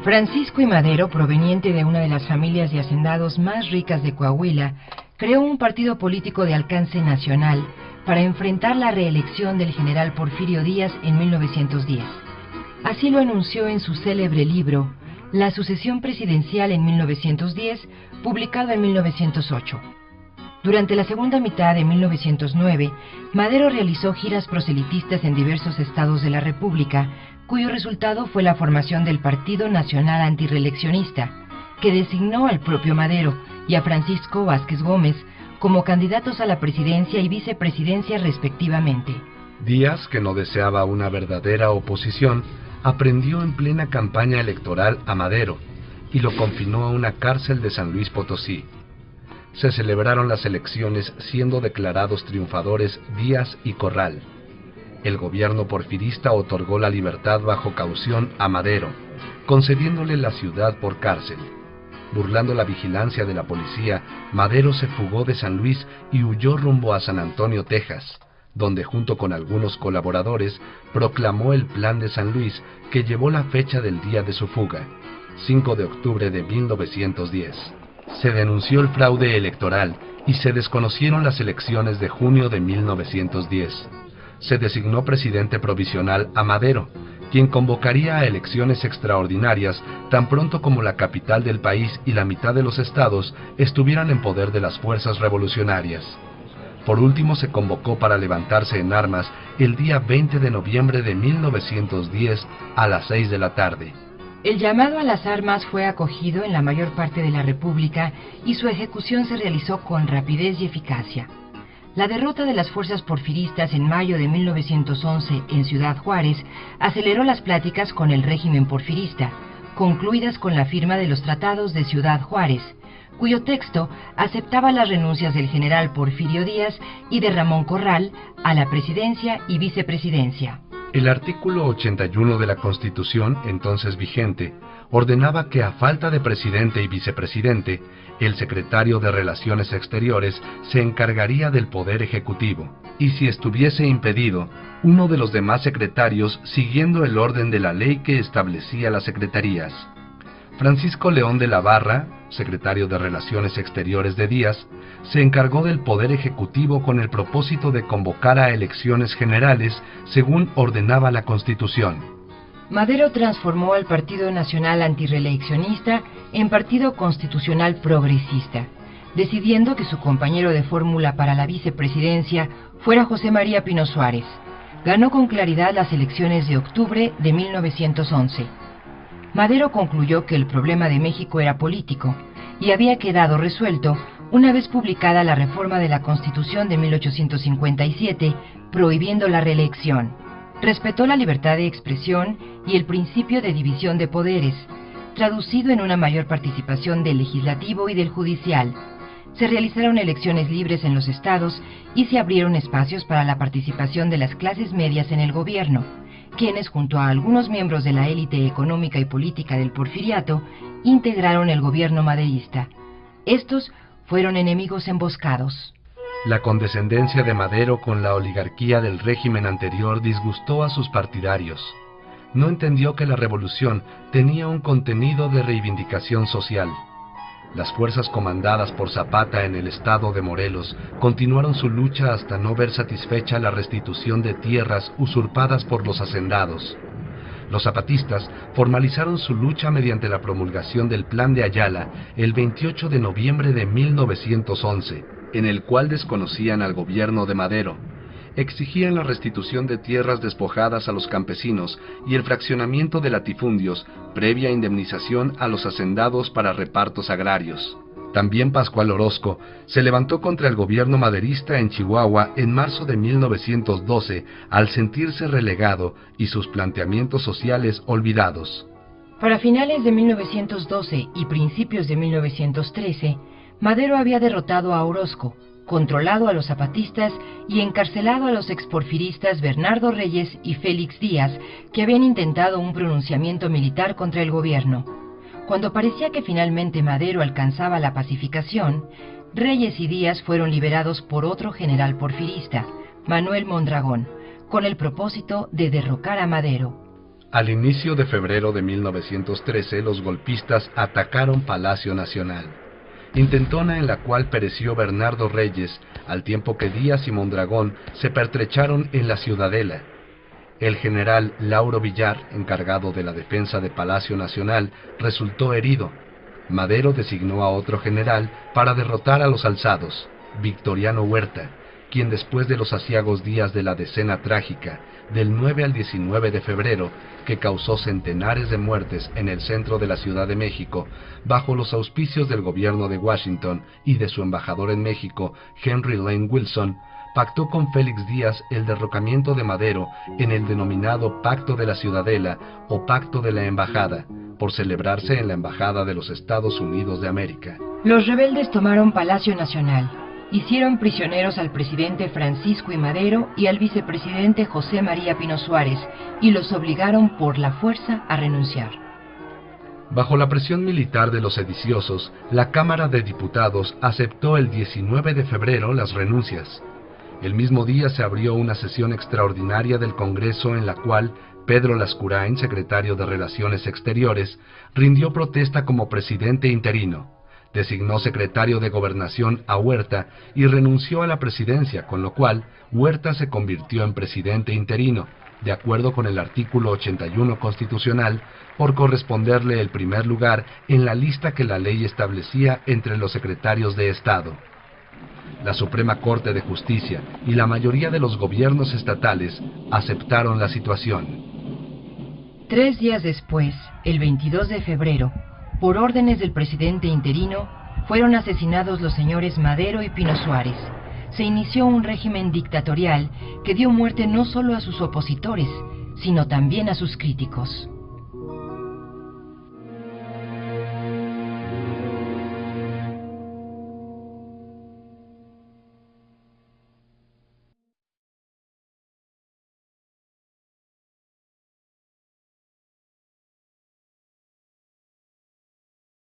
Francisco I. Madero, proveniente de una de las familias de hacendados más ricas de Coahuila, creó un partido político de alcance nacional para enfrentar la reelección del general Porfirio Díaz en 1910. Así lo anunció en su célebre libro, La sucesión presidencial en 1910, publicado en 1908. Durante la segunda mitad de 1909, Madero realizó giras proselitistas en diversos estados de la República, cuyo resultado fue la formación del Partido Nacional Antirreeleccionista, que designó al propio Madero y a Francisco Vázquez Gómez como candidatos a la presidencia y vicepresidencia respectivamente. Díaz, que no deseaba una verdadera oposición, aprendió en plena campaña electoral a Madero y lo confinó a una cárcel de San Luis Potosí. Se celebraron las elecciones siendo declarados triunfadores Díaz y Corral. El gobierno porfirista otorgó la libertad bajo caución a Madero, concediéndole la ciudad por cárcel. Burlando la vigilancia de la policía, Madero se fugó de San Luis y huyó rumbo a San Antonio, Texas, donde junto con algunos colaboradores proclamó el Plan de San Luis, que llevó la fecha del día de su fuga, 5 de octubre de 1910. Se denunció el fraude electoral y se desconocieron las elecciones de junio de 1910. Se designó presidente provisional a Madero, quien convocaría a elecciones extraordinarias tan pronto como la capital del país y la mitad de los estados estuvieran en poder de las fuerzas revolucionarias. Por último, se convocó para levantarse en armas el día 20 de noviembre de 1910 a las 6 de la tarde. El llamado a las armas fue acogido en la mayor parte de la República y su ejecución se realizó con rapidez y eficacia. La derrota de las fuerzas porfiristas en mayo de 1911 en Ciudad Juárez aceleró las pláticas con el régimen porfirista, concluidas con la firma de los tratados de Ciudad Juárez, cuyo texto aceptaba las renuncias del general Porfirio Díaz y de Ramón Corral a la presidencia y vicepresidencia. El artículo 81 de la Constitución, entonces vigente, ordenaba que a falta de presidente y vicepresidente, el secretario de Relaciones Exteriores se encargaría del poder ejecutivo, y si estuviese impedido, uno de los demás secretarios siguiendo el orden de la ley que establecía las secretarías. Francisco León de la Barra, secretario de Relaciones Exteriores de Díaz, se encargó del poder ejecutivo con el propósito de convocar a elecciones generales según ordenaba la Constitución. Madero transformó al Partido Nacional Antirreeleccionista en Partido Constitucional Progresista, decidiendo que su compañero de fórmula para la vicepresidencia fuera José María Pino Suárez. Ganó con claridad las elecciones de octubre de 1911. Madero concluyó que el problema de México era político y había quedado resuelto una vez publicada la reforma de la Constitución de 1857, prohibiendo la reelección. Respetó la libertad de expresión y el principio de división de poderes, traducido en una mayor participación del legislativo y del judicial. Se realizaron elecciones libres en los estados y se abrieron espacios para la participación de las clases medias en el gobierno, quienes, junto a algunos miembros de la élite económica y política del porfiriato, integraron el gobierno maderista. Estos fueron enemigos emboscados. La condescendencia de Madero con la oligarquía del régimen anterior disgustó a sus partidarios. No entendió que la revolución tenía un contenido de reivindicación social. Las fuerzas comandadas por Zapata en el estado de Morelos continuaron su lucha hasta no ver satisfecha la restitución de tierras usurpadas por los hacendados. Los zapatistas formalizaron su lucha mediante la promulgación del Plan de Ayala el 28 de noviembre de 1911, en el cual desconocían al gobierno de Madero. Exigían la restitución de tierras despojadas a los campesinos y el fraccionamiento de latifundios, previa indemnización a los hacendados para repartos agrarios. También Pascual Orozco se levantó contra el gobierno maderista en Chihuahua en marzo de 1912 al sentirse relegado y sus planteamientos sociales olvidados. Para finales de 1912 y principios de 1913, Madero había derrotado a Orozco, controlado a los zapatistas y encarcelado a los exporfiristas Bernardo Reyes y Félix Díaz, que habían intentado un pronunciamiento militar contra el gobierno. Cuando parecía que finalmente Madero alcanzaba la pacificación, Reyes y Díaz fueron liberados por otro general porfirista, Manuel Mondragón, con el propósito de derrocar a Madero. Al inicio de febrero de 1913, los golpistas atacaron Palacio Nacional, intentona en la cual pereció Bernardo Reyes, al tiempo que Díaz y Mondragón se pertrecharon en la Ciudadela. El general Lauro Villar, encargado de la defensa de Palacio Nacional, resultó herido. Madero designó a otro general para derrotar a los alzados, Victoriano Huerta, quien después de los aciagos días de la Decena Trágica, del 9 al 19 de febrero, que causó centenares de muertes en el centro de la Ciudad de México, bajo los auspicios del gobierno de Washington y de su embajador en México, Henry Lane Wilson, pactó con Félix Díaz el derrocamiento de Madero en el denominado Pacto de la Ciudadela o Pacto de la Embajada, por celebrarse en la Embajada de los Estados Unidos de América. Los rebeldes tomaron Palacio Nacional. Hicieron prisioneros al presidente Francisco I. Madero y al vicepresidente José María Pino Suárez y los obligaron por la fuerza a renunciar. Bajo la presión militar de los sediciosos, la Cámara de Diputados aceptó el 19 de febrero las renuncias. El mismo día se abrió una sesión extraordinaria del Congreso en la cual Pedro Lascurain, secretario de Relaciones Exteriores, rindió protesta como presidente interino. Designó secretario de Gobernación a Huerta y renunció a la presidencia, con lo cual Huerta se convirtió en presidente interino, de acuerdo con el artículo 81 constitucional, por corresponderle el primer lugar en la lista que la ley establecía entre los secretarios de Estado. La Suprema Corte de Justicia y la mayoría de los gobiernos estatales aceptaron la situación. 3 días después, el 22 de febrero, por órdenes del presidente interino, fueron asesinados los señores Madero y Pino Suárez. Se inició un régimen dictatorial que dio muerte no solo a sus opositores, sino también a sus críticos.